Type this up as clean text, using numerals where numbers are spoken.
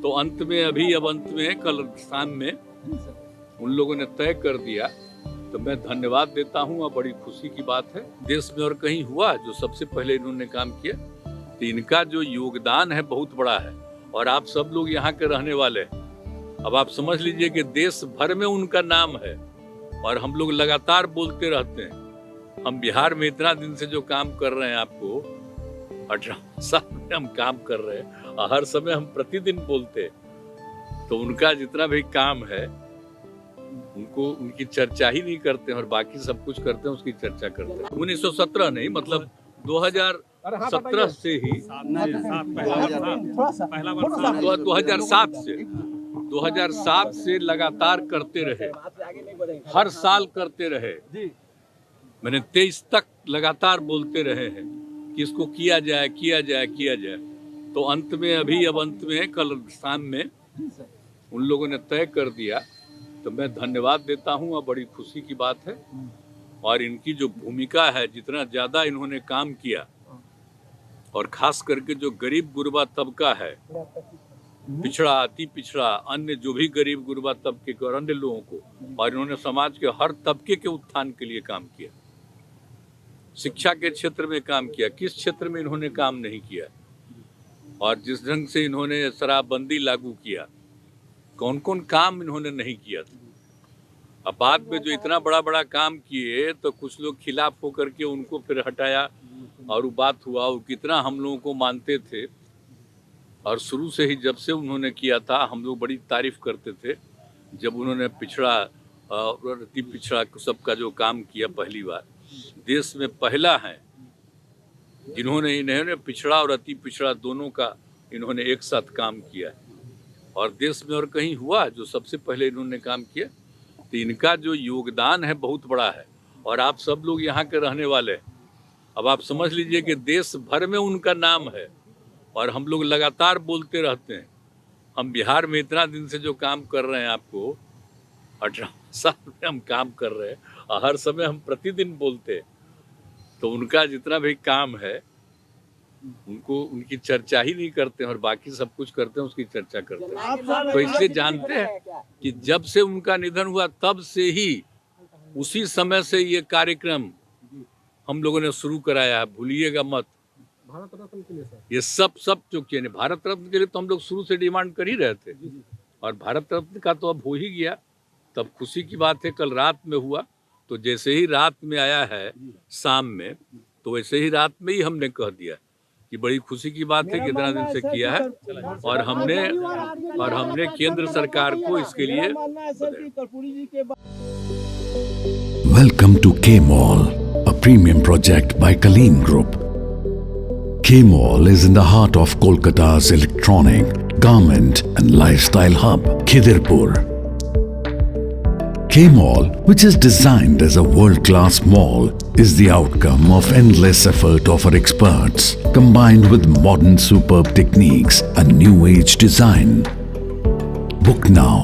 तो अंत में अब अंत में कल शाम में उन लोगों ने तय कर दिया, तो मैं धन्यवाद देता हूँ और बड़ी खुशी की बात है। देश में और कहीं हुआ जो सबसे पहले इन्होंने काम किया, तो इनका जो योगदान है बहुत बड़ा है। और आप सब लोग यहाँ के रहने वाले हैं, अब आप समझ लीजिए कि देश भर में उनका नाम है और हम लोग लगातार बोलते रहते हैं। हम बिहार में इतना दिन से जो काम कर रहे हैं, आपको 18 साल में हम काम कर रहे हैं और हर समय हम प्रतिदिन बोलते हैं। तो उनका जितना भी काम है उनको उनकी चर्चा ही नहीं करते हैं और बाकी सब कुछ करते हैं उसकी चर्चा करते हैं। 1917 नहीं, मतलब 2017 से ही 2007 से लगातार करते रहे, हर साल करते रहे। मैंने 23 तक लगातार बोलते रहे हैं कि इसको किया जाए किया जाए किया जाए। तो अंत में अब अंत में कल शाम में उन लोगों ने तय कर दिया, तो मैं धन्यवाद देता हूँ और बड़ी खुशी की बात है। और इनकी जो भूमिका है, जितना ज़्यादा इन्होंने काम किया, और खास करके जो गरीब गुरबा तबका है, पिछड़ा अति पिछड़ा, अन्य जो भी गरीब गुरबा तबके के और अन्य लोगों को, और इन्होंने समाज के हर तबके के उत्थान के लिए काम किया। शिक्षा के क्षेत्र में काम किया, किस क्षेत्र में इन्होंने काम नहीं किया। और जिस ढंग से इन्होंने शराबबंदी लागू किया, कौन कौन काम इन्होंने नहीं किया था। अब बाद में जो इतना बड़ा बड़ा काम किए, तो कुछ लोग खिलाफ होकर के उनको फिर हटाया और वो बात हुआ। वो कितना हम लोगों को मानते थे, और शुरू से ही जब से उन्होंने किया था हम लोग बड़ी तारीफ करते थे। जब उन्होंने पिछड़ा और अति पिछड़ा सबका जो काम किया, पहली बार देश में पहला है जिन्होंने पिछड़ा और अति पिछड़ा दोनों का इन्होंने एक साथ काम किया है। और देश में और कहीं हुआ जो सबसे पहले इन्होंने काम किया, तो इनका जो योगदान है बहुत बड़ा है। और आप सब लोग यहाँ के रहने वाले हैं, अब आप समझ लीजिए कि देश भर में उनका नाम है और हम लोग लगातार बोलते रहते हैं। हम बिहार में इतना दिन से जो काम कर रहे हैं, आपको 18 साल में हम काम कर रहे हैं और हर समय हम प्रतिदिन बोलते हैं। तो उनका जितना भी काम है उनको उनकी चर्चा ही नहीं करते हैं और बाकी सब कुछ करते हैं उसकी चर्चा करते हैं। तो इसलिए जानते हैं कि जब से उनका निधन हुआ, तब से ही उसी समय से ये कार्यक्रम हम लोगों ने शुरू कराया है। भूलिएगा मत, भारत रत्न के लिए सर, ये सब जो किए नहीं, भारत रत्न के लिए तो हम लोग शुरू से डिमांड कर ही रहे थे। और भारत रत्न का तो अब हो ही गया, तब खुशी की बात है। कल रात में हुआ, तो जैसे ही रात में आया है शाम में, तो वैसे ही रात में ही हमने कह दिया कि बड़ी खुशी की बात है कि इतना दिन से किया है। और हमने केंद्र सरकार को इसके लिए Welcome to K-Mall, a premium project by Kaleen Group. K-Mall is in the heart of Kolkata's electronic, garment and lifestyle hub, Khidirpur. K-Mall, which is designed as a world-class mall, is the outcome of endless effort of our experts, combined with modern superb techniques and new age design. Book now